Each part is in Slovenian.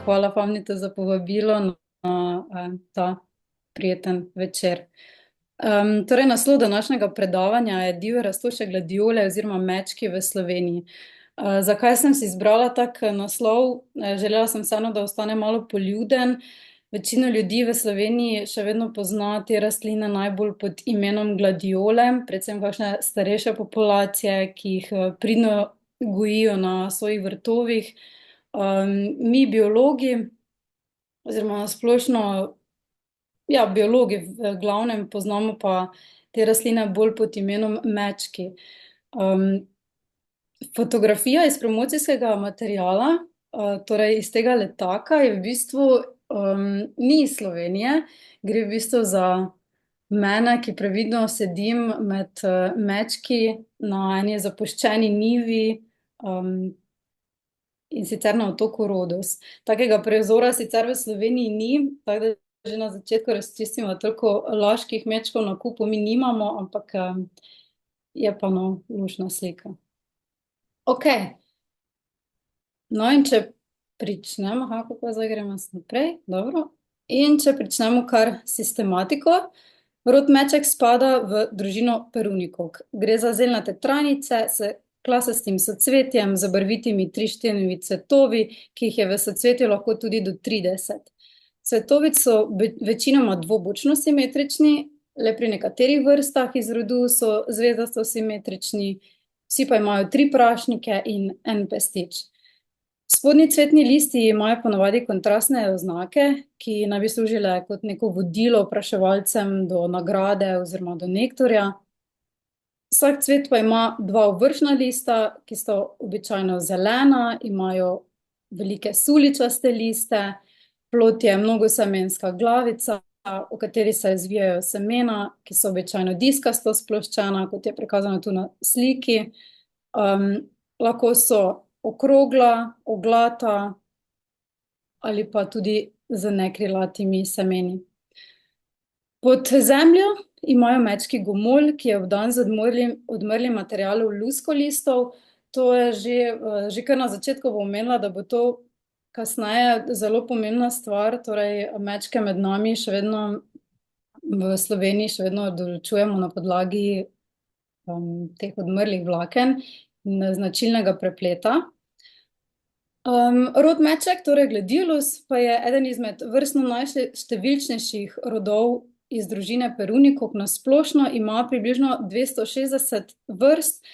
hvala Famnita za povabilo na ta prijeten večer. Torej, naslov današnjega predavanja je Divje rastoče gladiole oziroma mečki v Sloveniji. Zakaj sem si izbrala tak naslov? Želela sem vseeno, da ostane malo poljuden. Večina ljudi v Sloveniji še vedno pozna te rastline najbolj pod imenom gladiole, predvsem kakšne starejše populacije, ki jih pridno gojijo na svojih vrtovih. Mi biologi, oziroma na splošno, biologi v glavnem poznamo pa te rastline bolj pod imenom mečki. Fotografija iz promocijskega materiala, torej iz tega letaka, je v bistvu ni iz Slovenije, gre v bistvu za mene, ki previdno sedim med mečki na eni zapuščeni njivi, in sicer na otoku Rodos. Takega prizora sicer v Sloveniji ni, tako da že na začetku razčistimo, toliko laških mečkov na kupu mi nimamo, ampak je pa luštna slika. Ok. No, in če pričnemo, kako zdaj gremo naprej, dobro. In če pričnemo kar sistematiko, rod meček spada v družino perunikov. Gre za zelnate trajnice s klasastim socvetjem, z barvitimi trištenimi cvetovi, ki jih je v socvetju lahko tudi do 30. Cvetovi so večinoma dvobočno simetrični, le pri nekaterih vrstah iz rodu so zvezdasto simetrični, vsi pa imajo 3 prašnike in en pestič. Spodnji cvetni listi imajo ponavadi kontrastne oznake, ki naj bi služile kot neko vodilo opraševalcem do nagrade oziroma do nektarja. Vsak cvet pa ima 2 ovršna lista, ki sta običajno zelena, imajo velike suličaste liste, plod je mnogosemenska glavica, v kateri se razvijajo semena, ki so običajno diskasto sploščena, kot je prikazano tu na sliki. Lahko so okrogla, oglata ali pa tudi z nekrilatimi semeni. Pod zemljo imajo mečki gomolj, ki je obdan z odmrlim materialom luskolistov. To je že kar na začetku bom omenila, da bo to kasneje zelo pomembna stvar, torej mečke med nami še vedno v Sloveniji še vedno določujemo na podlagi teh odmrlih vlaken in značilnega prepleta. Rod meček, torej Gladiolus, pa je eden izmed vrstno najštevilčnejših rodov iz družine perunikov. Na splošno ima približno 260 vrst,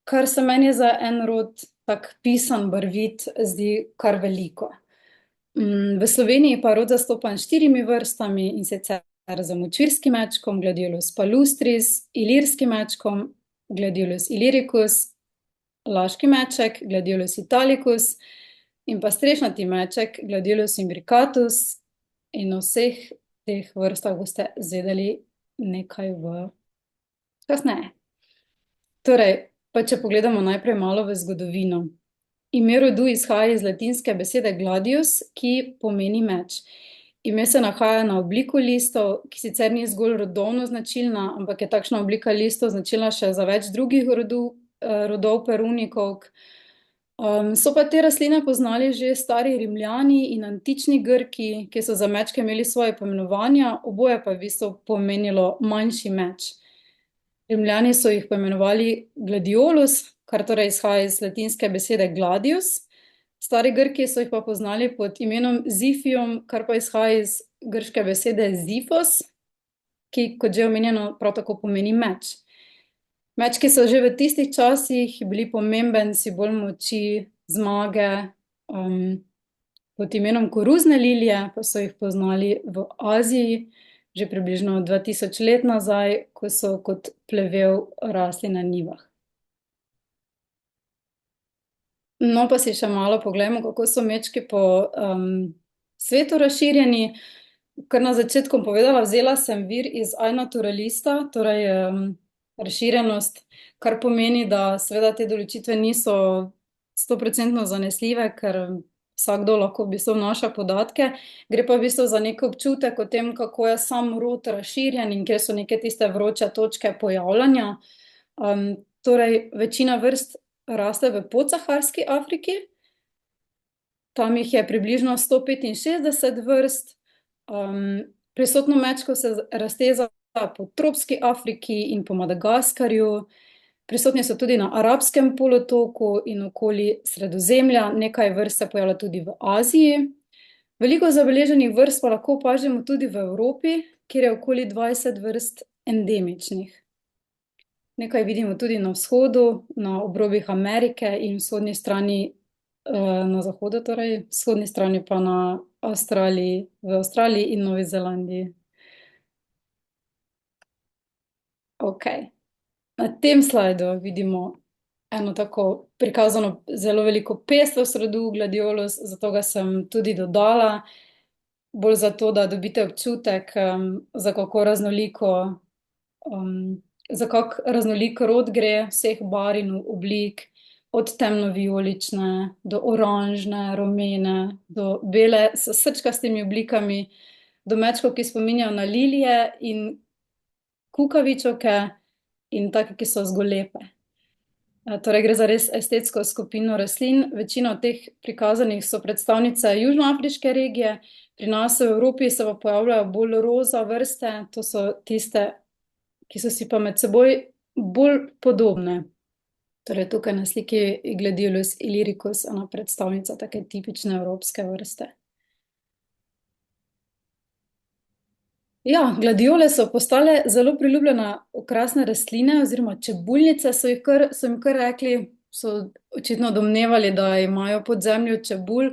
kar se meni za en rod tak pisan, barvit, zdi kar veliko. V Sloveniji pa je rod zastopan 4 vrstami, in sicer z močvirskim mečkom, Gladiolus palustris, ilirskim mečkom, Gladiolus illyricus, laški meček, Gladiolus italicus, in pa strešnati meček, Gladiolus imbricatus, in o vseh teh vrstah boste zvedeli nekaj kasneje. Torej, pa če pogledamo najprej malo v zgodovino. Ime rodu izhaja iz latinske besede gladius, ki pomeni meč. Ime se nahaja na obliku listov, ki sicer ni zgolj rodovno značilna, ampak je takšna oblika listov značilna še za več drugih rodov perunikov. So pa te rastline poznali že stari Rimljani in antični Grki, ki so za mečke imeli svoje poimenovanja, oboje pa v bistvu pomenilo manjši meč. Rimljani so jih poimenovali gladiolus, kar torej izhaja iz latinske besede gladius. Stari Grki so jih pa poznali pod imenom ziphium, kar pa izhaja iz grške besede ziphos, ki, kot že omenjeno, prav tako pomeni meč. Mečki so že v tistih časih bili pomemben simbol moči, zmage. Pod imenom koruzne lilije pa so jih poznali v Aziji že približno 2000 let nazaj, ko so kot plevel rasli na njivah. No, pa si še malo poglejmo, kako so mečki po svetu razširjeni. Kar na začetku povedala, vzela sem vir iz iNaturalista, torej razširjenost, kar pomeni, da seveda te določitve niso 100% zanesljive, ker vsakdo lahko v bistvu vnaša podatke. Gre pa v bistvu za nek občutek o tem, kako je sam rod razširjen in kje so neke tiste vroče točke pojavljanja. Torej, večina vrst raste v podsaharski Afriki, tam jih je približno 165 vrst. Prisotno mečko se razteza po tropski Afriki in po Madagaskarju. Prisotni so tudi na Arabskem polotoku in okoli Sredozemlja, nekaj vrst se pojavlja tudi v Aziji. Veliko zabeleženih vrst pa lahko opažamo tudi v Evropi, kjer je okoli 20 vrst endemičnih. Nekaj vidimo tudi na vzhodu, na obrobjih Amerike in vzhodni strani, na zahodu, torej vzhodni strani pa na Avstraliji, v Avstraliji in Novi Zelandiji. Ok. Na tem slajdu vidimo eno tako prikazano zelo veliko pestrost rodu Gladiolus, zato ga sem tudi dodala, bolj zato, da dobite občutek, za kako raznolik rod gre, vseh barv in oblik, od temno-vijolične do oranžne, rumene, do bele s srčkastimi oblikami, do mečkov, ki spominjajo na lilije in kukavičevke in take, ki so zgolepe. Torej gre za res estetsko skupino rastlin. Večina od teh prikazanih so predstavnice južnoafriške regije, pri nas v Evropi se pa pojavljajo bolj roza vrste, to so tiste, ki so si pa med seboj bolj podobne. Torej tukaj na sliki Gladiolus illyricus, ena predstavnica take tipične evropske vrste. Ja, gladiole so postale zelo priljubljena okrasne rastline oziroma čebulnice, so jim kar rekli, so očitno domnevali, da imajo pod zemljo čebulj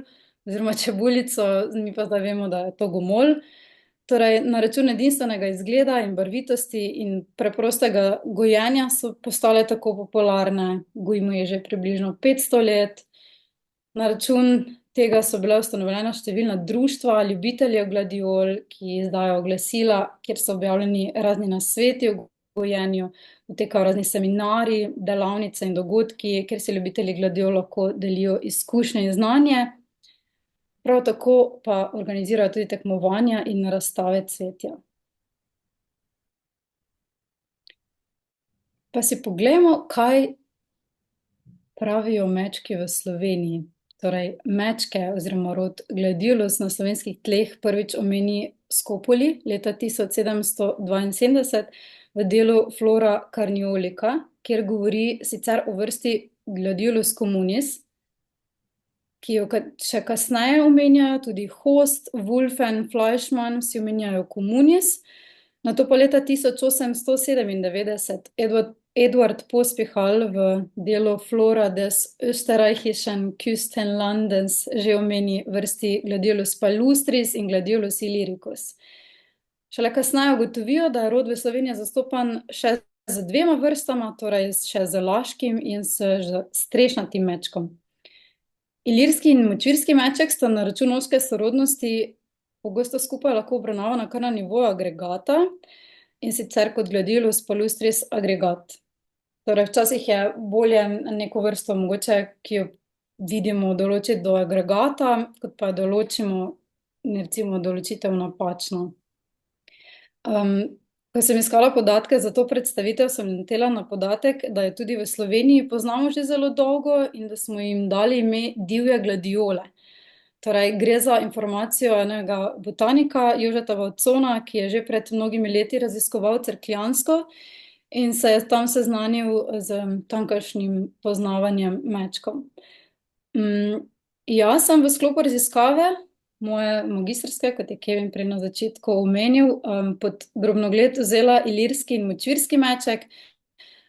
oziroma čebulico, mi pa zdaj vemo, da je to gomolj. Torej, na račun edinstvenega izgleda in barvitosti in preprostega gojenja so postale tako popularne, gojimo jih že približno 500 let. Na račun tega so bile ustanovljena številna društva ljubiteljev gladiol, ki izdajo glasila, kjer so objavljeni razni nasveti o gojenju, potekajo razni seminarji, delavnice in dogodki, kjer si ljubitelji gladiol lahko delijo izkušnje in znanje. Prav tako pa organizirajo tudi tekmovanja in razstave cvetja. Pa si poglejmo, kaj pravijo mečki v Sloveniji. Torej, mečke oziroma rod Gladiolus na slovenskih tleh prvič omeni Scopoli leta 1772 v delu Flora Carniolica, kjer govori sicer o vrsti Gladiolus communis, ki jo še kasneje omenjajo tudi Host, Wulffen, Fleischmann, vsi omenjajo communis. Nato pa leta 1897 Eduard Pospíchal v delu Flora des österreichischen Küstenlandes že omeni vrsti Gladiolus palustris in Gladiolus illyricus. Šele kasneje ugotovijo, da je rod v Sloveniji zastopan še z dvema vrstama, torej še z laškim in s strešnatim mečkom. Ilirski in močvirski meček sta na račun ozke sorodnosti pogosto skupaj lahko obravnavana kar na nivoju agregata, in sicer kot Gladiolus palustris agregat. Torej, včasih je bolje neko vrsto mogoče, ki jo vidimo, določiti do agregata, kot pa določimo, recimo, določitev napačno. Ko sem iskala podatke za to predstavitev, sem naletela na podatek, da je tudi v Sloveniji poznamo že zelo dolgo in da smo jim dali ime divje gladiole. Torej, gre za informacijo enega botanika, Jožeta Vavcona, ki je že pred mnogimi leti raziskoval Cerkljansko in se je tam seznanil z tamkajšnjim poznavanjem mečkov. Jaz sem v sklopu raziskave moje magistrske, kot je Kevin prej na začetku omenil, pod drobnogled vzela ilirski in močvirski meček,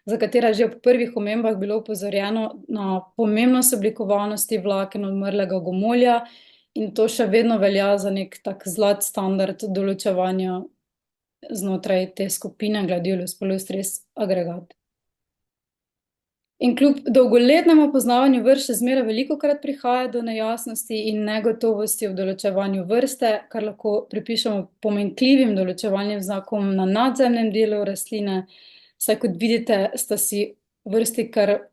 za katera že ob prvih omembah bilo opozorjeno na pomembnost oblikovanosti vlaken odmrlega gomolja, in to še vedno velja za nek tak zlat standard določevanja znotraj te skupine Gladiolus palustris agregat. In kljub dolgoletnemu poznavanju vrst še zmeraj velikokrat prihaja do nejasnosti in negotovosti v določevanju vrste, kar lahko pripišemo pomanjkljivim določevalnim znakom na nadzemnem delu rastline, saj kot vidite, sta si vrsti kar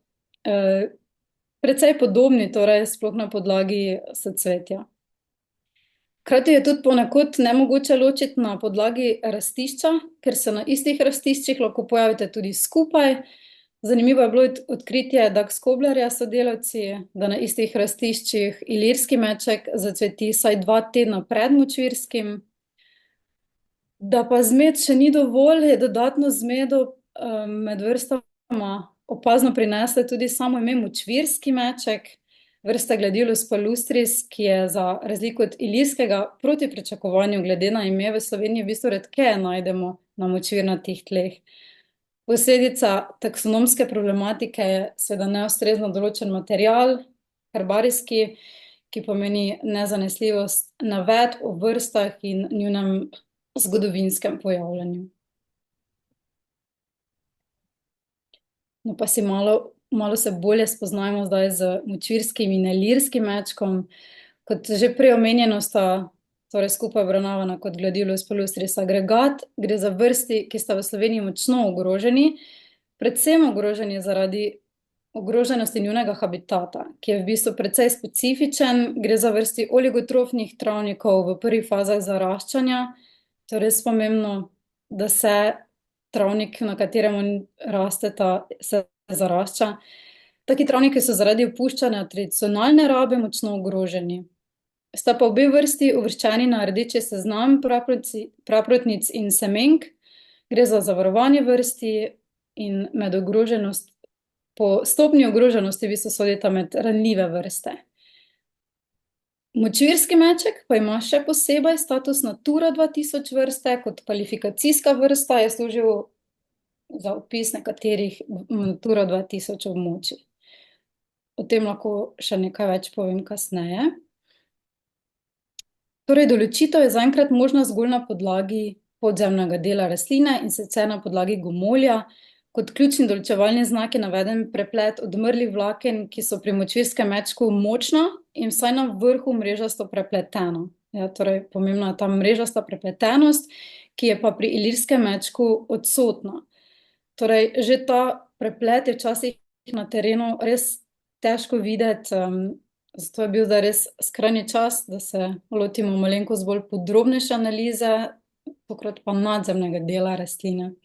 precej podobni, torej sploh na podlagi socvetja. Hkrati je tudi ponekod nemogoče ločiti na podlagi rastišča, ker se na istih rastiščih lahko pojavite tudi skupaj. Zanimivo je bilo odkritje Dax Koblerja s sodelavci, da na istih rastiščih ilirski meček zacveti vsaj 2 tedna pred močvirskim. Da pa zmed še ni dovolj, je dodatno zmedo med vrstama opazno prinesla tudi samo ime močvirski meček, vrsta Gladiolus palustris, ki je za razliko od ilirskega proti pričakovanju glede na ime v Sloveniji v bistvu redkeje najdemo na močvirnatih tleh. Posledica taksonomske problematike je seveda neustrezno določen material, herbarijski, ki pomeni nezanesljivost navedb o vrstah in njunem zgodovinskem pojavljanju. No, pa si malo se bolje spoznajmo zdaj z močvirskim in ilirskim mečkom. Kot že prej omenjeno sta torej skupaj obravnavana kot Gladiolus palustris agregat, gre za vrsti, ki sta v Sloveniji močno ogroženi, predvsem ogroženi zaradi ogroženosti njunega habitata, ki je v bistvu precej specifičen. Gre za vrsti oligotrofnih travnikov v prvih fazah zaraščanja. To je res pomembno, da se travnik, na katerem rasteta, se zarašča. Taki travniki so zaradi opuščanja tradicionalne rabe močno ogroženi. Sta pa obe vrsti uvrščeni na rdeči seznam praprotnic in semenk. Gre za zavarovanje vrsti in med ogroženost, po stopnji ogroženosti v bistvu sodita med ranljive vrste. Močvirski meček pa ima še posebej status Natura 2000 vrste, kot kvalifikacijska vrsta je služil za opis nekaterih Natura 2000 območij. O tem lahko še nekaj več povem kasneje. Torej, določitev je zaenkrat možna zgolj na podlagi podzemnega dela rastline in sicer na podlagi gomolja. Kot ključni določevalni znak je naveden preplet odmrlih vlaken, ki so pri močvirskem mečku močna in vsaj na vrhu mrežasto prepletena. Ja, torej, pomembna je ta mrežasta prepletenost, ki je pa pri ilirskem mečku odsotna. Torej, že ta preplet je včasih na terenu res težko videti, zato je bil zdaj res skrajni čas, da se lotimo malenkost bolj podrobnejše analize, tokrat pa nadzemnega dela rastline.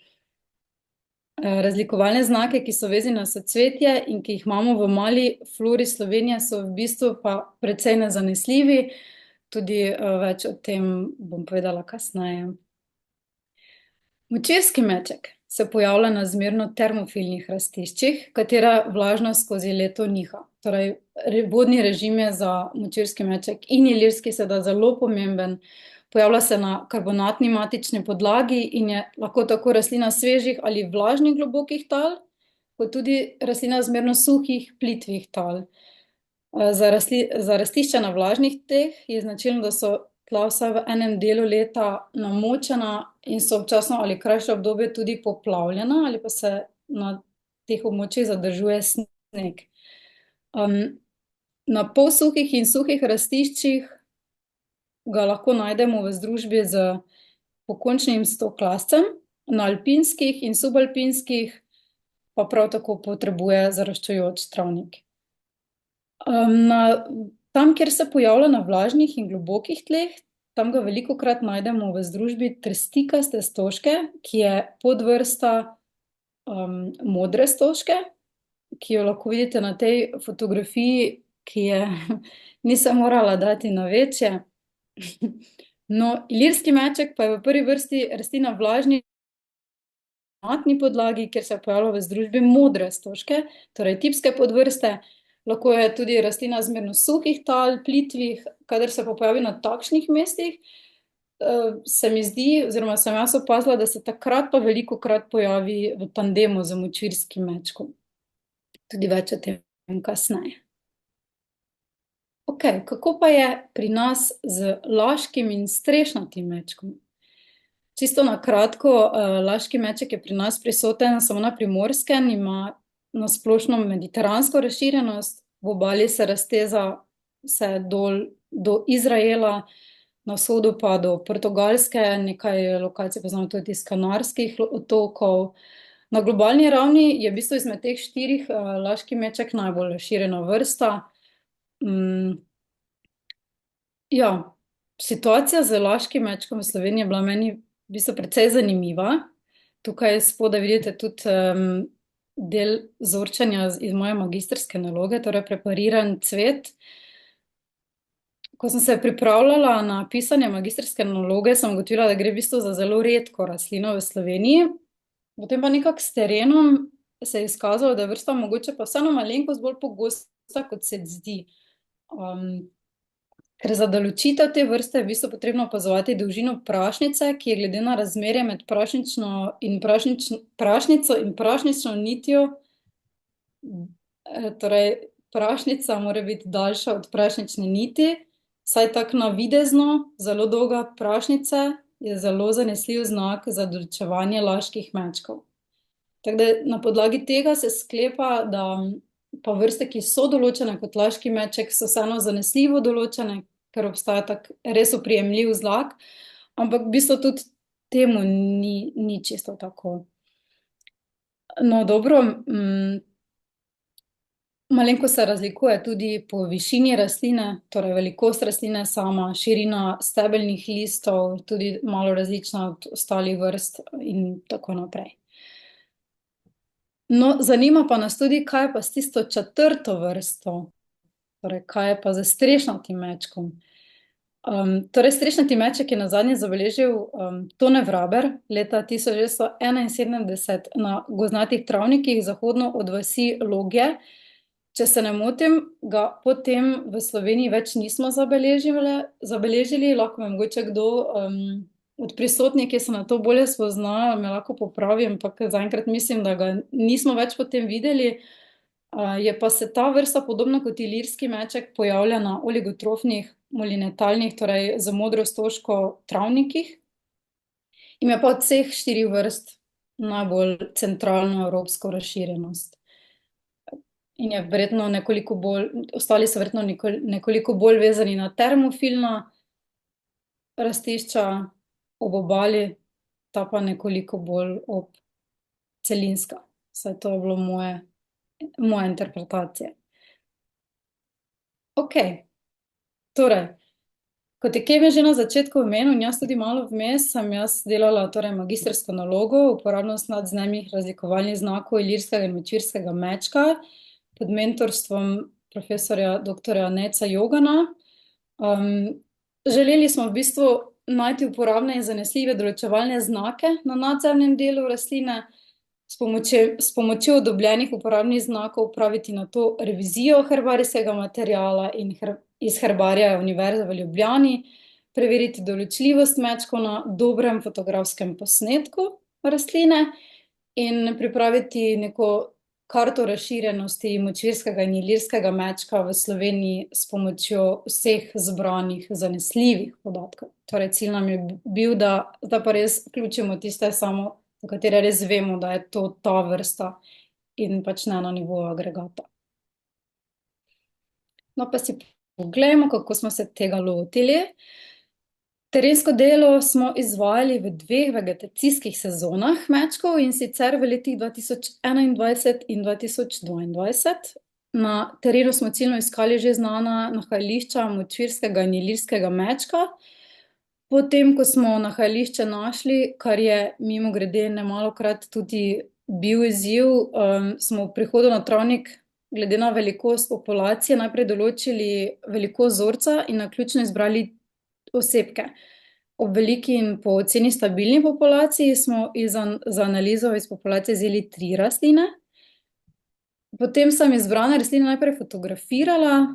Razlikovalne znake, ki so vezani na soцветje in ki jih imamo v mali flori Slovenije, so v bistvu pa precej nezanesljivi. Tudi več o tem bom povedala kasneje. Močvirski meček se pojavlja na zmerno termofilnih rastiščih, katera vlažnost skozi leto niha. Torej, vodni režim je za močvirski meček in ilirski seveda zelo pomemben. Pojavlja se na karbonatni matični podlagi in je lahko tako rastlina svežih ali vlažnih globokih tal, kot tudi rastlina zmerno suhih, plitvih tal. Za rastišča na vlažnih tleh je značilno, da so tla vsaj v enem delu leta namočena in so občasno ali krajše obdobje tudi poplavljena, ali pa se na teh območjih zadržuje sneg. Na polsuhih in suhih rastiščih ga lahko najdemo v združbi z pokončnim stoklascem, na alpinskih in subalpinskih pa prav tako potrebuje zaraščujoč travnik. Tam, kjer se pojavlja na vlažnih in globokih tleh, tam ga velikokrat najdemo v združbi trstikaste stožke, ki je podvrsta modre stožke, ki jo lahko vidite na tej fotografiji, ki je nisem morala dati na večje. No, ilirski meček pa je v prvi vrsti rastlina vlažni matni podlagi, kjer se pojavlja v združbi modre stožke, torej tipske podvrste. Lahko je tudi rastlina zmerno suhih tal, plitvih. Kadar se pa pojavi na takšnih mestih, se mi zdi, oziroma sem jaz opazila, da se takrat pa velikokrat pojavi v tandemu z močvirskim mečkom. Tudi več o tem kasneje. Ok, kako pa je pri nas z laškim in strešnatim mečkom? Čisto na kratko, laški meček je pri nas prisoten samo na Primorskem, ima na splošno mediteransko razširjenost, v obali se razteza vse dol do Izraela, na vzhodu pa do Portugalske, nekaj lokacij poznamo tudi iz Kanarskih otokov. Na globalni ravni je v bistvu izmed teh 4 laški meček najbolj razširjena vrsta. Ja, situacija z laškim mečkom v Sloveniji je bila meni v bistvu precej zanimiva. Tukaj spodaj vidite tudi del vzorčenja iz moje magistrske naloge, torej prepariran cvet. Ko sem se pripravljala na pisanje magistrske naloge, sem ugotovila, da gre v bistvu za zelo redko rastlino v Sloveniji. Potem pa nekako s terenom se je izkazalo, da je vrsta mogoče pa vseeno malenkost bolj pogosta, kot se zdi. Ker za določitev te vrste je v bistvu potrebno opazovati dolžino prašnice, ki je glede na razmerje med prašnico in prašnično nitjo, torej prašnica mora biti daljša od prašnične niti, saj tako navidezno zelo dolga prašnica je zelo zanesljiv znak za določevanje laških mečkov. Tako da na podlagi tega se sklepa, da pa vrste, ki so določene kot laški meček, so vseeno zanesljivo določene, ker obstaja tak res oprijemljiv znak, ampak v bistvu tudi temu ni čisto tako. No, dobro, malenkost se razlikuje tudi po višini rastline, torej velikost rastline sama, širina stebelnih listov, tudi malo različna od ostalih vrst in tako naprej. No, zanima pa nas tudi, kaj je pa s tisto četrto vrsto, torej kaj je pa s strešnatim mečkom. Torej strešnati meček je nazadnje zabeležil Tone Vraber leta 1971 na gozdnatih travnikih zahodno od vasi Logje. Če se ne motim, ga potem v Sloveniji več nismo zabeležili, lahko me mogoče kdo od prisotnih, ki se na to bolje spozna, me lahko popravi, ampak zaenkrat mislim, da ga nismo več potem videli. Je pa se ta vrsta, podobno kot ilirski meček, pojavlja na oligotrofnih molinetalnih, torej z modro stožko travnikih. Ima pa od vseh 4 vrst najbolj centralno evropsko razširjenost. In je verjetno nekoliko bolj, ostali so verjetno nekoliko bolj vezani na termofilna rastišča ob obali, ta pa nekoliko bolj ob celinska. Saj to je bilo moja interpretacija. Okej. Torej, kot je Kevin že na začetku omenil, in jaz tudi malo vmes, sem jaz delala torej magistrsko nalogo, uporabnost nadzemnih razlikovalnih znakov ilirskega in močvirskega mečka pod mentorstvom profesorja doktorja Neca Jogana. Želeli smo v bistvu najti uporabne in zanesljive določevalne znake na nadzemnem delu rastline, s pomočjo dobljenih uporabnih znakov opraviti na to revizijo herbarijskega materiala in iz herbarija Univerze v Ljubljani, preveriti določljivost mečkov na dobrem fotografskem posnetku rastline in pripraviti neko karto razširjenosti močvirskega in ilirskega mečka v Sloveniji s pomočjo vseh zbranih zanesljivih podatkov. Torej, cilj nam je bil, da pa res vključimo tiste samo, za katere res vemo, da je to ta vrsta in pač ne na nivoju agregata. No, pa si poglejmo, kako smo se tega lotili. Terensko delo smo izvajali v 2 vegetacijskih sezonah mečkov, in sicer v letih 2021 in 2022. Na terenu smo ciljno iskali že znana nahajališča močvirskega in ilirskega mečka. Potem, ko smo nahajališče našli, kar je mimogrede nemalokrat tudi bil izziv, smo v prihodu na travnik glede na velikost populacije najprej določili velikost vzorca in naključno izbrali osebke. Ob veliki in po oceni stabilni populaciji smo za analizo iz populacije vzeli 3 rastline. Potem sem izbrane rastline najprej fotografirala,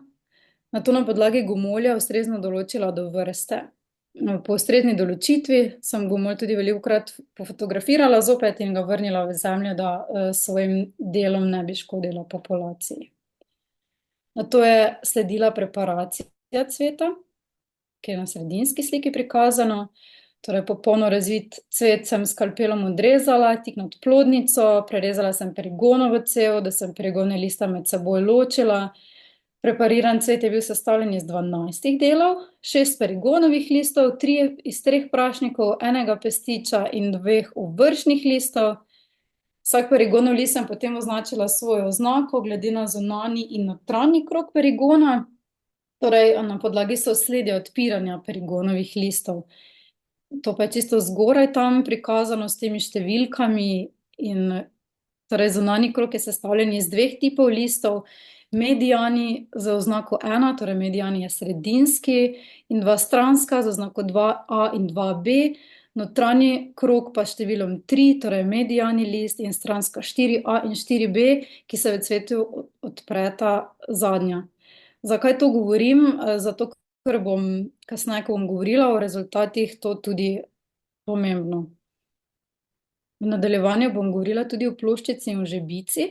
nato na podlagi gomolja ustrezno določila do vrste. Po ustrezni določitvi sem gomolj tudi velikokrat pofotografirala zopet in ga vrnila v zemljo, da s svojim delom ne bi škodila populaciji. Nato je sledila preparacija cveta, ki je na sredinski sliki prikazano. Torej, popolno razvit cvet sem s skalpelom odrezala, tik nad plodnico, prerezala sem perigonovo cev, da sem perigone lista med seboj ločila. Prepariran cvet je bil sestavljen iz 12 delov, 6 perigonovih listov, 3 iz 3 prašnikov, 1 pestiča in 2 ovršnih listov. Vsak perigonov list sem potem označila svojo oznako, glede na zunanji in notranji krog perigona, torej na podlagi sosledja odpiranja perigonovih listov. To pa je čisto zgoraj tam prikazano s temi številkami in Torej, zunanji krog je sestavljen iz dveh tipov listov. Mediani z oznako 1, torej mediani je sredinski, in dva stranska z oznako 2a in 2b. Notranji krog pa s številom 3, torej mediani list in stranska 4a in 4b, ki se v cvetju odpreta zadnja. Zakaj to govorim? Zato, ker bom kasneje, ko bom govorila o rezultatih, to tudi pomembno. V nadaljevanju bom govorila tudi o ploščici in o žebici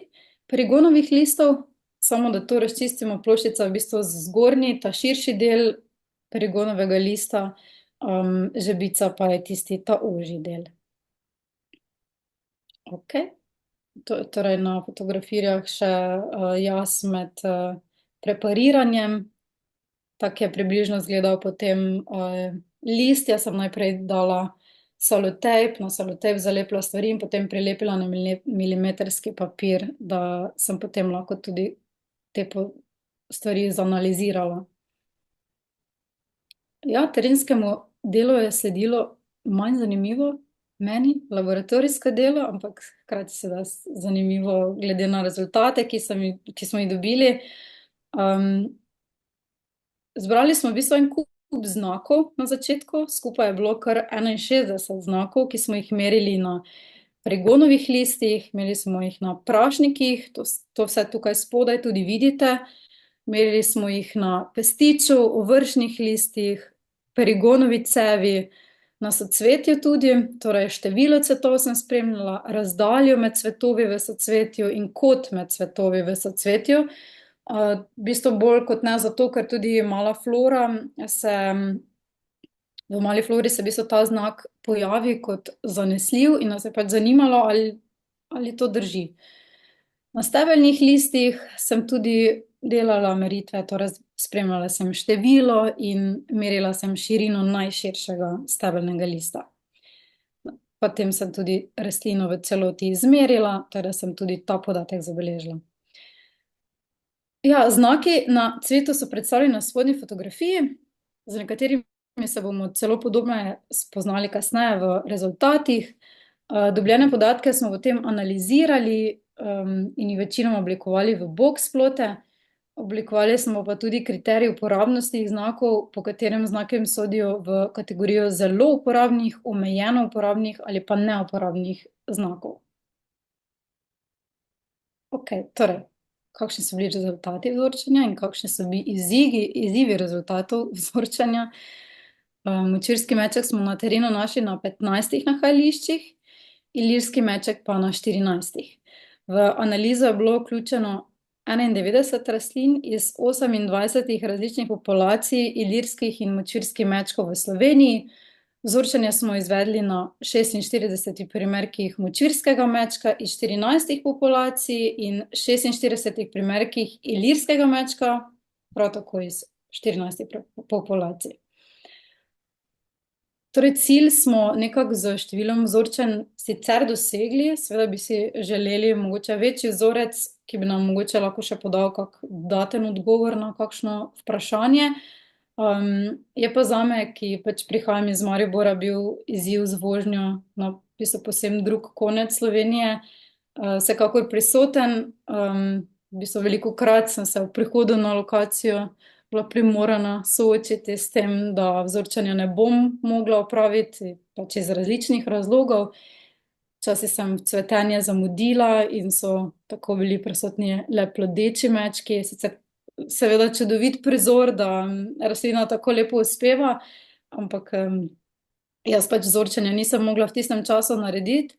perigonovih listov, samo da to razčistimo. Ploščica je v bistvu zgornji, ta širši del perigonovega lista, žebica pa je tisti ta ožji del. Ok, torej na fotografijah še jaz med prepariranjem. Tak je približno izgledal potem list. Jaz sem najprej dala salotejp, na salotejp zalepila stvari in potem prilepila na milimetrski papir, da sem potem lahko tudi te stvari zanalizirala. Ja, terenskemu delu je sledilo manj zanimivo meni, laboratorijsko delo, ampak hkrati seveda zanimivo glede na rezultate, ki smo jih dobili. Zbrali smo v bistvu en kup znakov na začetku, skupaj je bilo kar 61 znakov, ki smo jih merili na perigonovih listih, merili smo jih na prašnikih, to vse tukaj spodaj tudi vidite. Merili smo jih na pestiču, ovršnih listih, perigonovi cevi, na soцветju tudi, torej število cvetov sem spremljala, razdaljo med cvetovi v soцветju in kot med cvetovi v soцветju. V bistvu bolj kot ne zato, ker tudi mala flora v mali flori se v bistvu ta znak pojavi kot zanesljiv in nas je pač zanimalo, ali to drži. Na stebelnih listih sem tudi delala meritve, torej spremljala sem število in merila sem širino najširšega stebelnega lista. Potem sem tudi rastlino v celoti izmerila, torej sem tudi ta podatek zabeležila. Ja, znaki na cvetu so predstavljeni na spodnji fotografiji, z nekaterimi se bomo celo podobneje spoznali kasneje v rezultatih. Dobljene podatke smo potem analizirali in jih večinoma oblikovali v box plote. Oblikovali smo pa tudi kriterij uporabnosti znakov, po katerem znaki sodijo v kategorijo zelo uporabnih, omejeno uporabnih ali pa neuporabnih znakov. Ok, torej, kakšni so bili rezultati vzorčenja in kakšni so bili izzivi rezultatov vzorčenja. Močvirski meček smo na terenu našli na 15 nahajališčih, ilirski meček pa na 14. V analizo je bilo vključeno 91 rastlin iz 28 različnih populacij ilirskih in močvirskih mečkov v Sloveniji. Vzorčenje smo izvedli na 46 primerkih močvirskega mečka iz 14 populacij in 46 primerkih ilirskega mečka, prav tako iz 14 populacij. Torej, cilj smo nekako z številom vzorčenj sicer dosegli, seveda bi si želeli mogoče večji vzorec, ki bi nam mogoče lahko še podal kak daten odgovor na kakšno vprašanje. Je pa zame, ki pač prihajam iz Maribora, bil izziv z vožnjo na v bistvu povsem drug konec Slovenije, vsekakor prisoten. V bistvu velikokrat sem se v prihodu na lokacijo bila primorana soočiti s tem, da vzorčenja ne bom mogla opraviti, pač iz različnih razlogov. Včasih sem cvetenje zamudila in so tako bili prisotni le plodeči mečki. Sicer seveda čudovit prizor, da rastlina tako lepo uspeva, ampak jaz pač vzorčenja nisem mogla v tistem času narediti.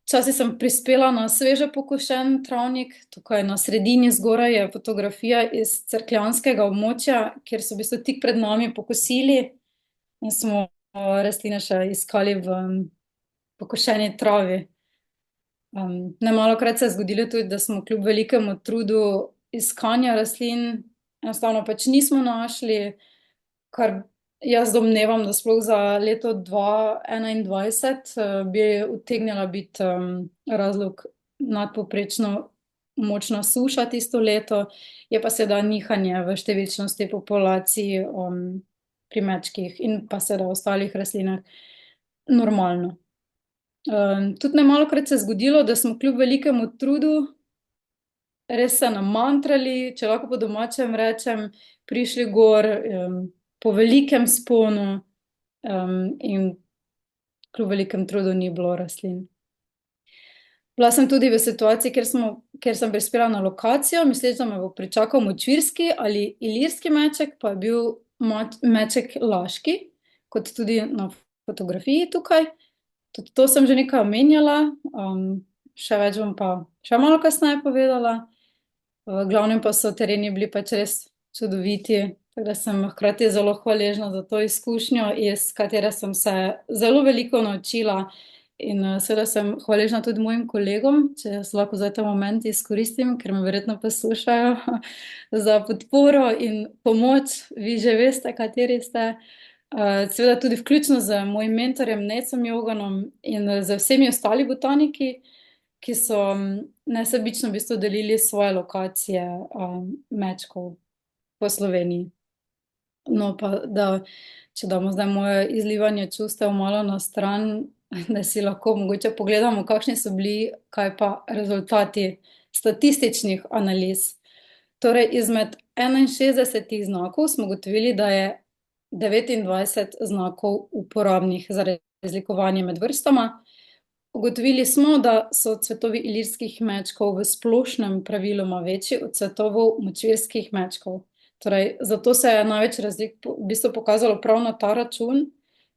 Včasih sem prispela na sveže pokošen travnik, tukaj na sredini zgoraj je fotografija iz cerkljanskega območja, kjer so v bistvu tik pred nami pokosili in smo rastline še iskali v pokošeni travi. Nemalokrat se je zgodilo tudi, da smo kljub velikemu trudu iskanja rastlin enostavno pač nismo našli, kar jaz domnevam, da sploh za leto 2021 bi utegnila biti razlog nadpovprečno močna suša tisto leto, je pa seveda nihanje v številčnosti populacij pri mečkih in pa seveda ostalih rastlinah normalno. Tudi nemalokrat se je zgodilo, da smo kljub velikemu trudu res se namantrali, če lahko po domačem rečem, prišli gor, po velikem sponu, in kljub velikem trudu ni bilo rastlin. Bila sem tudi v situaciji, kjer sem prispela na lokacijo, misleč, da me bo pričakal močvirski ali ilirski meček, pa je bil meček laški, kot tudi na fotografiji tukaj. Tudi to sem že nekaj omenjala, še več bom pa še malo kasneje povedala. V glavnem pa so tereni bili pač res čudoviti, tako da sem hkrati zelo hvaležna za to izkušnjo, iz katere sem se zelo veliko naučila. In seveda sem hvaležna tudi mojim kolegom, če jaz lahko zdaj ta moment izkoristim, ker me verjetno poslušajo, za podporo in pomoč. Vi že veste, kateri ste. Seveda tudi vključno z mojim mentorjem Necom Joganom in z vsemi ostali botaniki, ki so nesebično v bistvu delili svoje lokacije mečkov po Sloveniji. No, pa če damo zdaj moje izlivanje čustev malo na stran, da si lahko mogoče pogledamo, kakšni so bili, kaj pa rezultati statističnih analiz. Torej, izmed 61 znakov smo ugotovili, da je 29 znakov uporabnih za razlikovanje med vrstama. Ugotovili smo, da so cvetovi ilirskih mečkov v splošnem praviloma večji od cvetovov močvirskih mečkov. Torej, zato se je največ razlik v bistvu pokazalo prav na ta račun.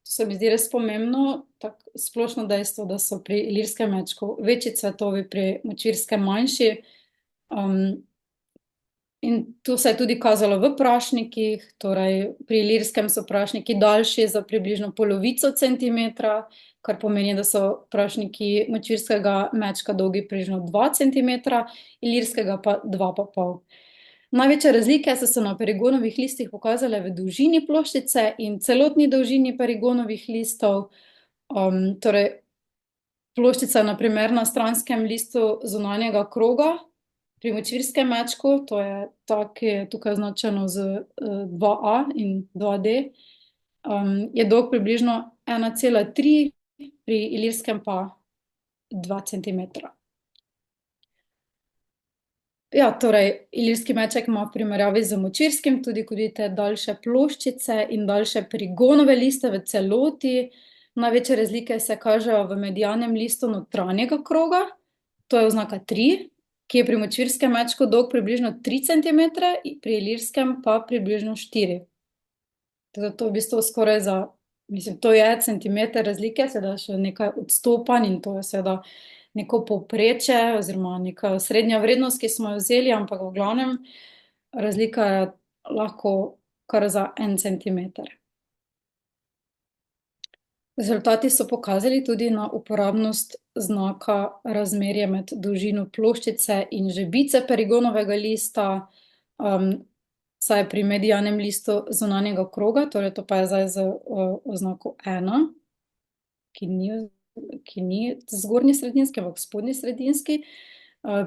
To se mi zdi res pomembno, tako splošno dejstvo, da so pri ilirskem mečku večji cvetovi, pri močvirskem manjši. In to se je tudi kazalo v prašnikih, torej pri ilirskem so prašniki daljši za približno polovico centimetra, kar pomeni, da so prašniki močvirskega mečka dolgi približno 2 centimetra, ilirskega pa 2,5. Največje razlike so se na perigonovih listih pokazale v dolžini ploščice in celotni dolžini perigonovih listov. Torej, ploščica na primer na stranskem listu zunanjega kroga, pri močvirskem mečku, to je ta, ki je tukaj označeno z 2A in 2D, je dolg približno 1,3, pri ilirskem pa 2 centimetra. Ja, torej, ilirski meček ima v primerjavi z močvirskim tudi, kot vidite, daljše ploščice in daljše perigonove liste v celoti. Največje razlike se kažejo v medianem listu notranjega kroga, to je oznaka 3, ki je pri močvirskem mečku dolg približno 3 centimetre, pri ilirskem pa približno 4. To v bistvu skoraj to je centimeter razlike, seveda še nekaj odstopanj in to je seveda neko povprečje oziroma neka srednja vrednost, ki smo jo vzeli, ampak v glavnem razlika je lahko kar za 1 centimeter. Rezultati so pokazali tudi na uporabnost znaka razmerje med dolžino ploščice in žebice perigonovega lista, saj je pri medianem listu zunanjega kroga, torej to pa je zdaj z oznako 1, ki ni zgornji sredinski, ampak spodnji sredinski,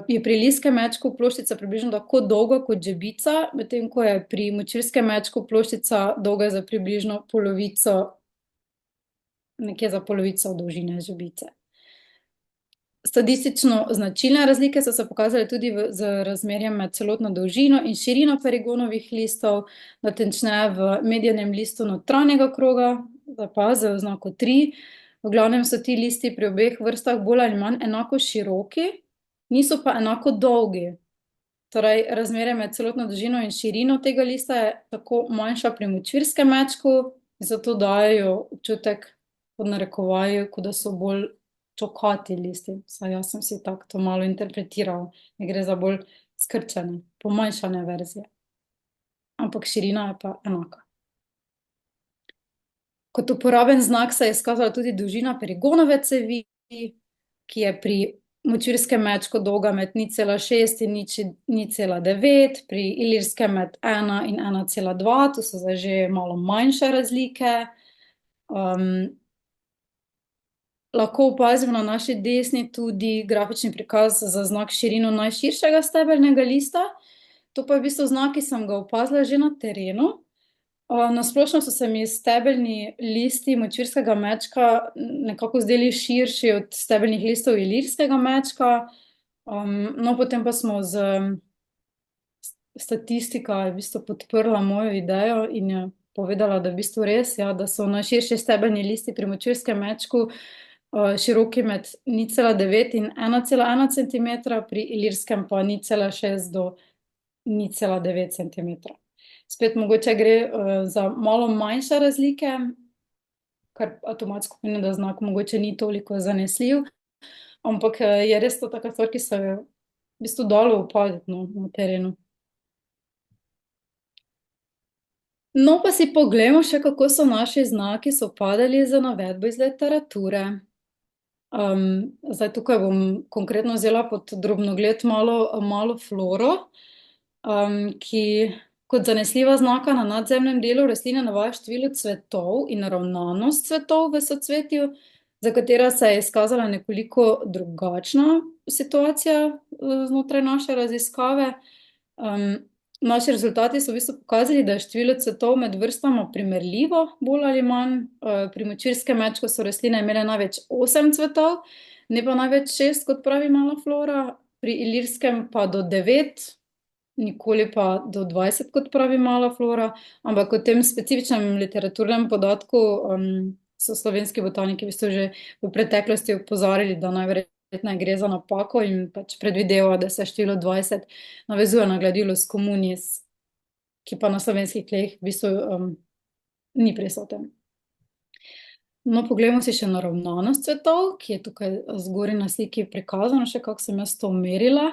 je pri ilirskem mečku ploščica približno tako dolga kot žebica, medtem ko je pri močvirskem mečku ploščica dolga za približno polovico, nekje za polovico dolžine žebice. Statistično značilne razlike so se pokazale tudi z razmerjem med celotno dolžino in širino perigonovih listov, natančneje v medianem listu notranjega kroga, pa z oznako 3. V glavnem so ti listi pri obeh vrstah bolj ali manj enako široki, niso pa enako dolgi. Torej, razmerje med celotno dolžino in širino tega lista je tako manjša pri močvirskem mečku, zato dajejo občutek, pod narekovaji, kot da so bolj čokati listi. Saj jaz sem si tako to malo interpretirala, da gre za bolj skrčene, pomanjšane verzije. Ampak širina je pa enaka. Kot uporaben znak se je izkazala tudi dolžina perigonove cevi, ki je pri močvirskem mečku dolga med 0,6 in 0,9, pri ilirskem med 1 in 1,2, to so zdaj že malo manjše razlike. Lahko opazimo na naši desni tudi grafični prikaz za znak širino najširšega stebelnega lista. To pa je v bistvu znak, ki sem ga opazila že na terenu. Na splošno so se mi stebelni listi močvirskega mečka nekako zdeli širši od stebelnih listov ilirskega mečka. No, potem pa smo z statistika je v bistvu podprla mojo idejo in je povedala, da je v bistvu res, ja, da so najširši stebelni listi pri močvirskem mečku široki med 0,9 in 1,1 cm, pri ilirskem pa 0,6 do 0,9 cm. Spet mogoče gre za malo manjše razlike, kar avtomatsko pomeni, da znak mogoče ni toliko zanesljiv, ampak je res to taka stvar, ki se je v bistvu dalo opaziti na terenu. No, pa si poglejmo še, kako so naši znaki sovpadali z navedbo iz literature. Zdaj tukaj bom konkretno vzela pod drobnogled malo floro, ki kot zanesljiva znaka na nadzemnem delu rastline navaja število cvetov in naravnanost cvetov v socvetju, za katera se je izkazala nekoliko drugačna situacija znotraj naše raziskave. Naši rezultati so v bistvu pokazali, da je število cvetov med vrstama primerljivo, bolj ali manj. Pri močvirskem mečku so rastline imele največ 8 cvetov, ne pa največ 6, kot pravi mala flora, pri ilirskem pa do 9, nikoli pa do 20, kot pravi mala flora, ampak o tem specifičnem literaturnem podatku so slovenski botaniki v bistvu že v preteklosti opozarjali, da najverjetneje gre za napako in pač predvideva, da se število 20 navezuje na gladiolos communis, ki pa na slovenskih tleh v bistvu ni prisoten. No, poglejmo si še naravnanost cvetov, ki je tukaj zgoraj na sliki prikazano, še kako sem jaz to merila.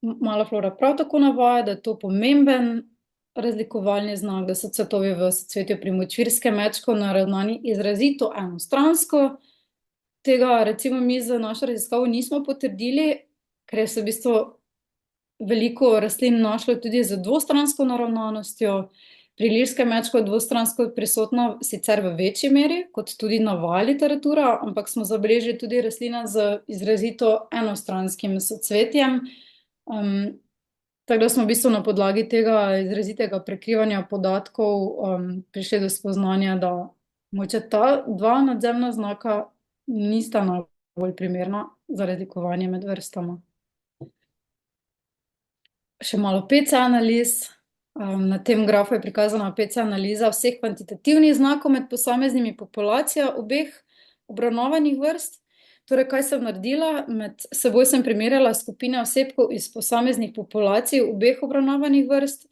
Mala flora prav tako navaja, da je to pomemben razlikovalni znak, da so cvetovi v socvetju pri močvirskem mečku naravnani izrazito enostransko. Tega recimo mi z našo raziskavo nismo potrdili, ker se v bistvu veliko rastlin našlo tudi z dvostransko naravnanostjo. Pri ilirskem mečku je dvostransko prisotna sicer v večji meri, kot tudi navaja literatura, ampak smo zabeležili tudi rastline z izrazito enostranskim socvetjem. Tako da smo v bistvu na podlagi tega izrazitega prekrivanja podatkov prišli do spoznanja, da mogoče ta dva nadzemna znaka nista najbolj primerna za razlikovanje med vrstama. Še malo PC analiz. Na tem grafu je prikazana PC analiza vseh kvantitativnih znakov med posameznimi populacijami obeh obravnavanih vrst. Torej, kaj sem naredila? Med seboj sem primerjala skupine osebkov iz posameznih populacij obeh obravnavanih vrst.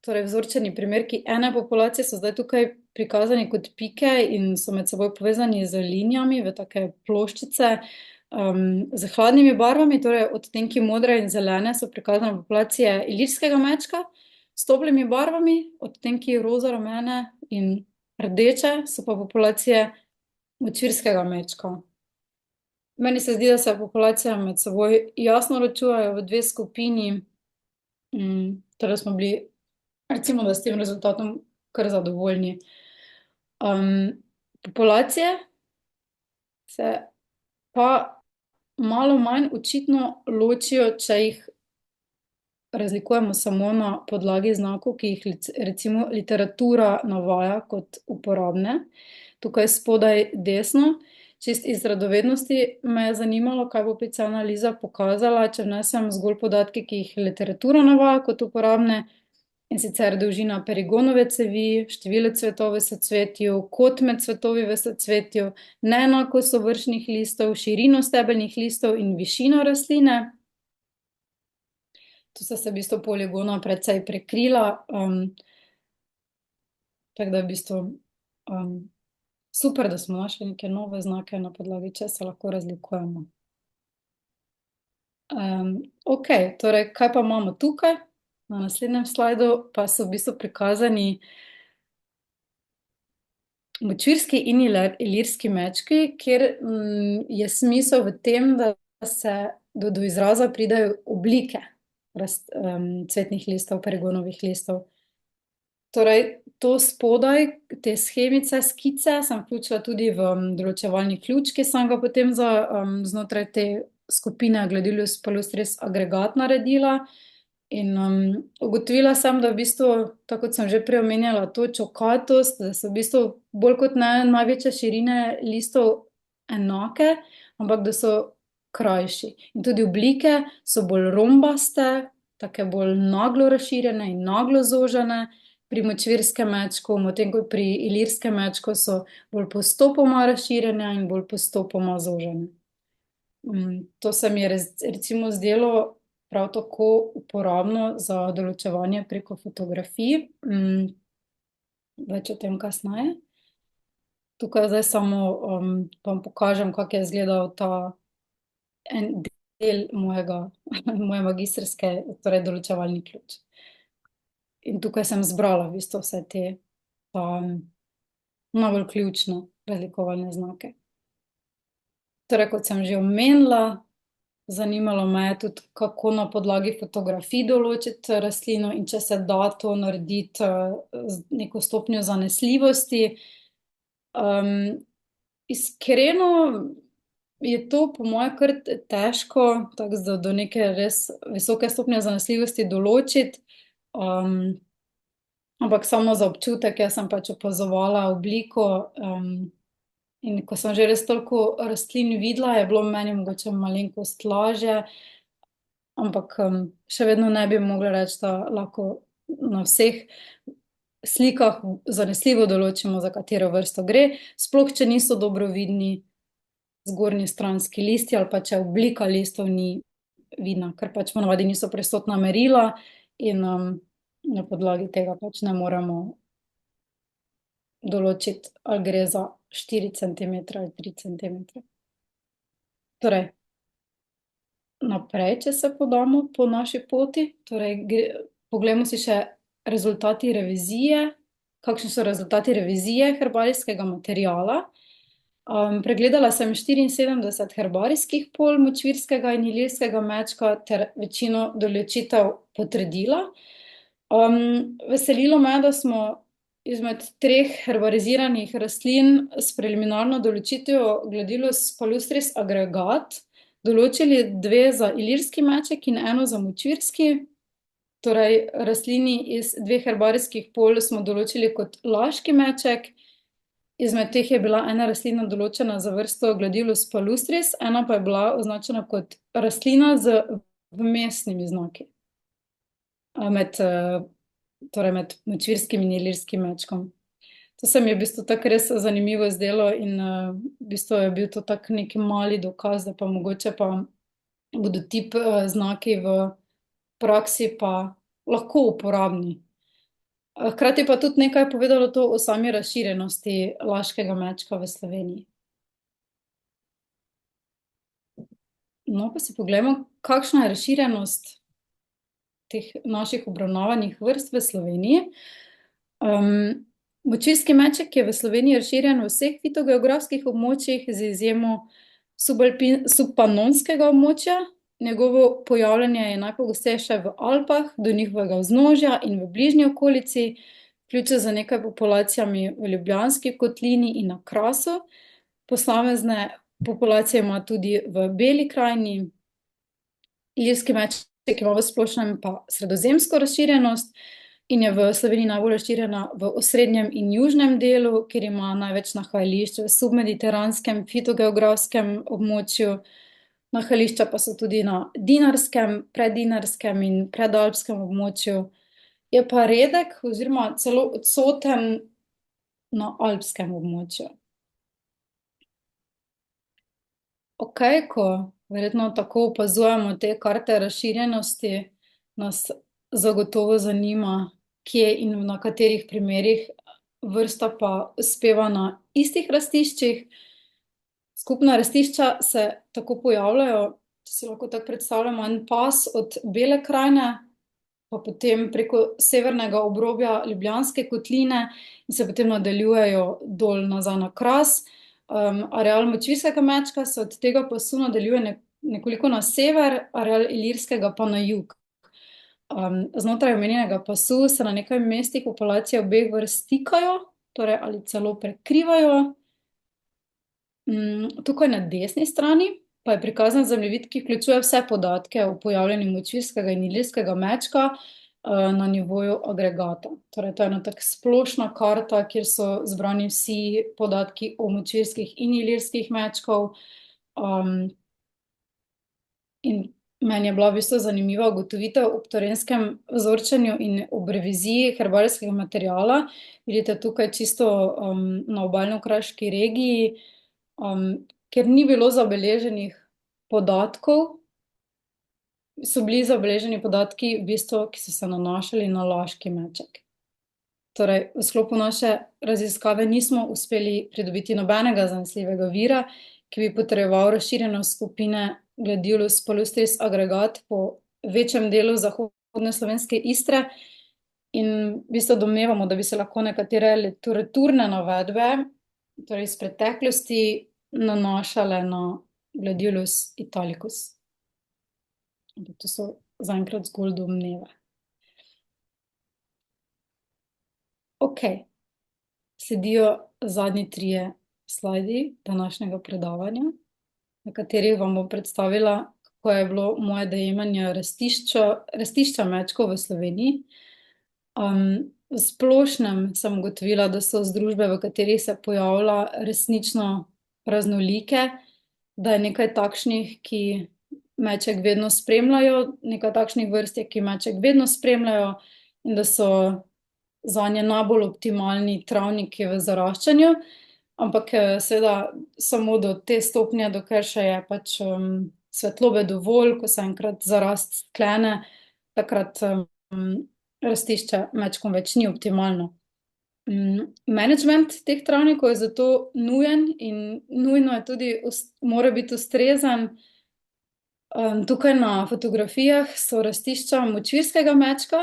Torej, vzorčeni primerki ene populacije so zdaj tukaj prikazani kot pike in so med seboj povezani z linijami v take ploščice z hladnimi barvami, torej odtenki modre in zelene so prikazane populacije ilirskega mečka, s toplimi barvami, odtenki roza, rumene in rdeče so pa populacije močvirskega mečka. Meni se zdi, da se populacije med seboj jasno ločujejo v dve skupini, torej smo bili, recimo, da s tem rezultatom kar zadovoljni. Populacije se pa malo manj očitno ločijo, če jih razlikujemo samo na podlagi znakov, ki jih recimo literatura navaja kot uporabne. Tukaj spodaj desno, čist iz radovednosti me je zanimalo, kaj bo PC analiza pokazala, če vnesem zgolj podatke, ki jih literatura navaja kot uporabne, in sicer dolžina perigonove cevi, število cvetov v socvetju, kot med cvetovi v socvetju, neenakost ovršnih listov, širino stebelnih listov in višino rastline. Tu so se v bistvu poligona precej prekrila, tako da v bistvu super, da smo našli neke nove znake, na podlagi česa lahko razlikujemo. Okej, torej, kaj pa imamo tukaj? Na naslednjem slajdu pa so v bistvu prikazani močvirski in ilirski mečki, kjer je smisel v tem, da do izraza pridejo oblike cvetnih listov, perigonovih listov. Torej, to spodaj, te shemice, skice, sem vključila tudi v določevalni ključ, ki sem ga potem znotraj te skupine Gladiolus palustris agregat naredila. In ugotovila sem, da v bistvu, tako kot sem že prej omenjala, to čokatost, da so v bistvu bolj kot ne največje širine listov enake, ampak da so krajši. In tudi oblike so bolj rombaste, take bolj naglo razširjene in naglo zožene pri močvirskem mečku, medtem ko pri ilirskem mečku so bolj postopoma razširjene in bolj postopoma zožene. To se mi je recimo zdelo prav tako uporabno za določevanje preko fotografij. Več o tem kasneje. Tukaj zdaj samo vam pokažem, kako je izgledal ta en del moje magistrske, torej določevalni ključ. In tukaj sem zbrala v bistvu vse te najbolj ključne razlikovalne znake. Torej, kot sem že omenila, zanimalo me je tudi, kako na podlagi fotografij določiti rastlino in če se da to narediti z neko stopnjo zanesljivosti. Iskreno je to po moje kar težko, tako do neke res visoke stopnje zanesljivosti določiti. Ampak samo za občutek, jaz sem pač opazovala obliko, in ko sem že res toliko rastlin videla, je bilo meni mogoče malenkost lažje, ampak še vedno ne bi mogla reči, da lahko na vseh slikah zanesljivo določimo, za katero vrsto gre, sploh če niso dobro vidni zgornji stranski listi ali pa če oblika listov ni vidna, ker pač ponavadi niso prisotna merila in na podlagi tega pač ne moremo določiti, ali gre za 4 centimetre ali 3 centimetre. Torej, naprej, če se podamo po naši poti, torej poglejmo si še rezultati revizije, kakšni so rezultati revizije herbarijskega materiala. Pregledala sem 74 herbarijskih polj močvirskega in ilirskega mečka ter večino določitev potrdila. Veselilo me, da smo izmed 3 herbariziranih rastlin s preliminarno določitvijo Gladiolus palustris agregat določili 2 za ilirski meček in 1 za močvirski. Torej, rastlini iz 2 herbarijskih polj smo določili kot laški meček, izmed teh je bila ena rastlina določena za vrsto Gladiolus palustris, ena pa je bila označena kot rastlina z vmesnimi znaki. Torej med močvirskim in ilirskim mečkom. To se mi je v bistvu tako res zanimivo zdelo in v bistvu je bil to tak neki mali dokaz, da pa mogoče pa bodo ti znaki v praksi pa lahko uporabni. Hkrati pa tudi nekaj povedalo to o sami razširjenosti laškega mečka v Sloveniji. No, pa si poglejmo, kakšna je razširjenost teh naših obravnavanih vrst v Sloveniji. Močvirski meček je v Sloveniji razširjen v vseh fitogeografskih območjih z izjemo subpanonskega območja. Njegovo pojavljanje je najpogostejše v Alpah, do njihovega vznožja in v bližnji okolici, vključno z nekaj populacijami v Ljubljanski kotlini in na Krasu. Posamezne populacije ima tudi v Beli krajini. Ilirski meček ima v splošnem pa sredozemsko razširjenost in je v Sloveniji najbolj razširjena v osrednjem in južnem delu, kjer ima največ nahajališč v submediteranskem fitogeografskem območju. Nahajališča pa so tudi na dinarskem, preddinarskem in predalpskem območju. Je pa redek oziroma celo odsoten na alpskem območju. Okej, ko verjetno tako opazujemo te karte razširjenosti, nas zagotovo zanima, kje in na katerih primerih vrsta pa uspeva na istih rastiščih. Skupna rastišča se tako pojavljajo, če si lahko tako predstavljamo, en pas od Bele krajine, pa potem preko severnega obrobja Ljubljanske kotline in se potem nadaljujejo dol nazaj na Kras. Areal močvirskega mečka se od tega pasu nadaljuje nekoliko na sever, areal ilirskega pa na jug. Znotraj omenjenega pasu se na nekaj mestih populacije obeh vrst stikajo, torej ali celo prekrivajo. Tukaj na desni strani pa je prikazan zemljevid, ki vključuje vse podatke o pojavljanju močvirskega in ilirskega mečka na nivoju agregata. Torej, to je ena tako splošna karta, kjer so zbrani vsi podatki o močvirskih in ilirskih mečkov. In meni je bila v bistvu zanimiva ugotovitev ob terenskem vzorčenju in ob reviziji herbarijskega materiala. Vidite tukaj čisto na obalno-kraški regiji, ker ni bilo zabeleženih podatkov, so bili zabeleženi podatki, v bistvu, ki so se nanašali na laški meček. Torej, v sklopu naše raziskave nismo uspeli pridobiti nobenega zanesljivega vira, ki bi potrjeval razširjenost skupine Gladiolus palustris agregat po večjem delu zahodne slovenske Istre. In v bistvu domnevamo, da bi se lahko nekatere literaturne navedbe, torej iz preteklosti, nanašale na Gladiolus italicus. To so zaenkrat zgolj domneve. Ok, sledijo zadnji 3 slajdi današnjega predavanja, na katerih vam bom predstavila, kako je bilo moje dojemanje rastišča mečkov v Sloveniji. V splošnem sem ugotovila, da so združbe, v katerih se pojavlja, resnično raznolike, da je nekaj takšnih, ki meček vedno spremljajo, nekaj takšnih vrst je, ki meček vedno spremljajo, in da so zanje najbolj optimalni travniki v zaraščanju, ampak seveda samo do te stopnje, dokler še je pač svetlobe dovolj, ko se enkrat zarast sklene, takrat rastišče mečkom več ni optimalno. Management teh travnikov je zato nujen in nujno je tudi, mora biti ustrezen. Tukaj na fotografijah so rastišča močvirskega mečka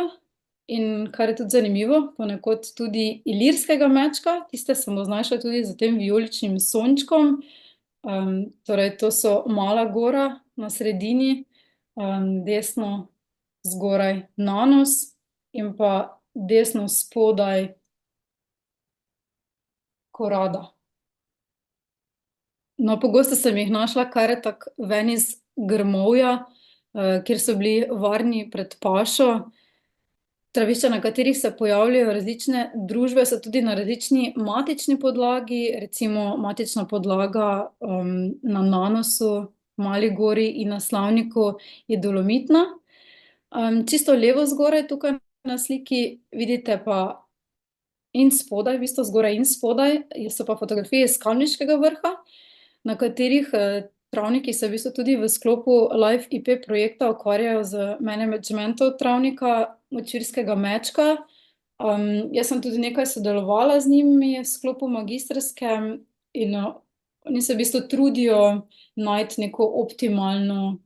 in, kar je tudi zanimivo, ponekod tudi ilirskega mečka, tiste sem označila tudi za tem vijoličnim sončkom. Torej, to so Mala gora na sredini, desno zgoraj Nanos in pa desno spodaj Korada. No, pogosto sem jih našla kar je tako ven iz grmovja, kjer so bili varni pred pašo. Travišča, na katerih se pojavljajo različne družbe, so tudi na različni matični podlagi, recimo matična podlaga na Nanosu, Mali gori in na Slavniku je dolomitna. Čisto levo zgoraj tukaj na sliki vidite pa in spodaj, v bistvu zgoraj in spodaj, so pa fotografije iz Kamniškega vrha, na katerih travniki se v bistvu tudi v sklopu Life IP projekta ukvarjajo z managementom travnika močvirskega mečka. Jaz sem tudi nekaj sodelovala z njimi v sklopu magistrske in oni se v bistvu trudijo najti neko optimalno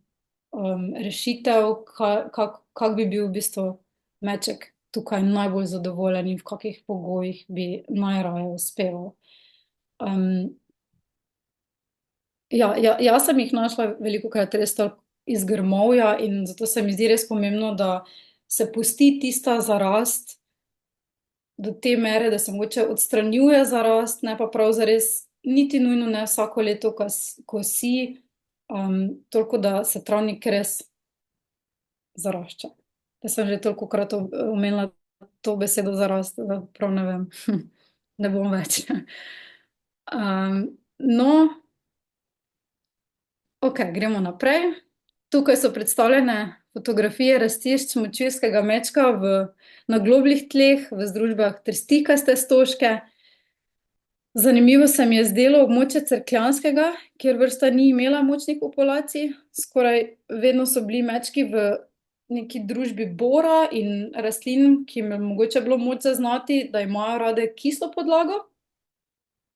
rešitev, kak bi bil v bistvu meček tukaj najbolj zadovoljen in v kakih pogojih bi najraje uspeval. Jaz sem jih našla velikokrat res toliko iz grmovja in zato se mi zdi res pomembno, da se pusti tista zarast do te mere, da se mogoče odstranjuje zarast, ne pa prav zares niti nujno ne vsako leto kosi, toliko da se travnik res zarašča. Jaz sem že tolikokrat omenila to besedo zarast, da prav ne vem, ne bom več. No, ok, gremo naprej. Tukaj so predstavljene fotografije rastišč močvirskega mečka na globlih tleh, v združbah trstikaste stožke. Zanimivo se mi je zdelo območje Cerkljanskega, kjer vrsta ni imela močnih populacij. Skoraj vedno so bili mečki v neki družbi bora in rastlin, ki jim je mogoče bilo moč zaznati, da imajo rade kislo podlago.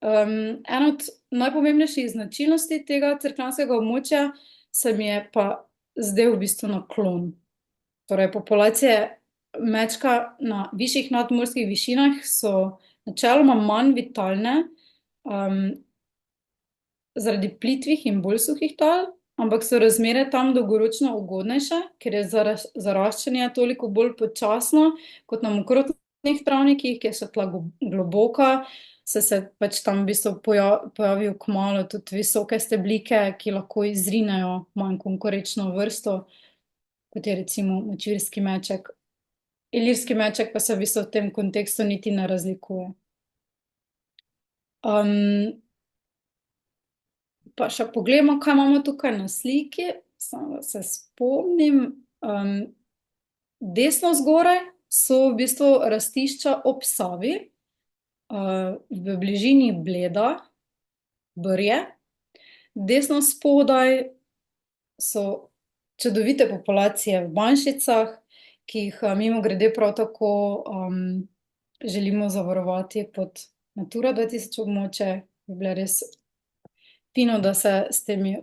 Ena od najpomembnejših značilnosti tega cerkljanskega območja se mi je pa zdel v bistvu naklon. Torej, populacije mečka na višjih nadmorskih višinah so načeloma manj vitalne zaradi plitvih in bolj suhih tal, ampak so razmere tam dolgoročno ugodnejše, ker je zaraščanje toliko bolj počasno kot na mokrotnih travnikih, kjer so tla globoka, se pač tam v bistvu pojavijo kmalu tudi visoke steblike, ki lahko izrinejo manj konkurenčno vrsto, kot je recimo močvirski meček. Ilirski meček pa se v bistvu v tem kontekstu niti ne razlikuje. Pa še pogledamo, kaj imamo tukaj na sliki, samo da se spomnim. Desno zgoraj so v bistvu rastišča ob Savi, v bližini Bleda, Brje. Desno spodaj so čudovite populacije v Banjšicah, ki jih mimogrede prav tako želimo zavarovati pod Natura 2000 območje. Bi bile res fino, da se s temi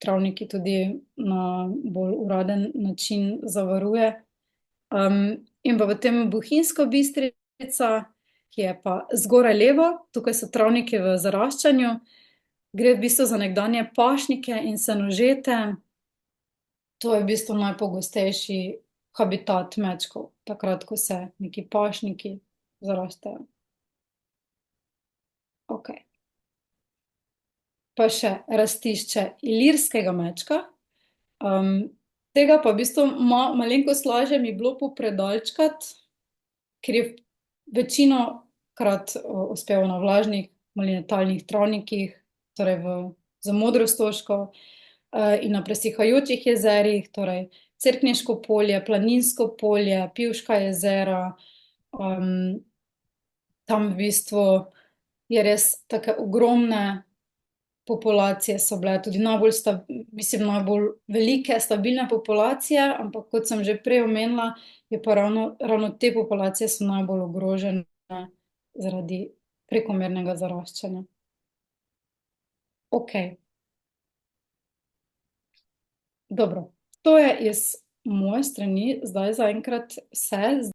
travniki tudi na bolj uraden način zavaruje. In pa potem Bohinjska Bistrica, ki je pa zgoraj levo, tukaj so travniki v zaraščanju. Gre v bistvu za nekdanje pašnike in senožete. To je v bistvu najpogostejši habitat mečkov, takrat, ko se neki pašniki zaraščajo. Okej. Pa še rastišče ilirskega mečka. Tega pa v bistvu malenkost lažje mi bilo popredalčkati, ker je večinokrat uspel na vlažnih monumentalnih travnikih, torej z modro stožko, in na presihajočih jezerih, torej Cerkniško polje, Planinsko polje, Pivška jezera. Tam v bistvu je res take ogromne populacije so bile, tudi najbolj velike, stabilne populacije, ampak kot sem že prej omenila, je pa ravno te populacije so najbolj ogrožene zaradi prekomernega zaraščanja. Okej. Dobro, to je iz moje strani zdaj zaenkrat vse.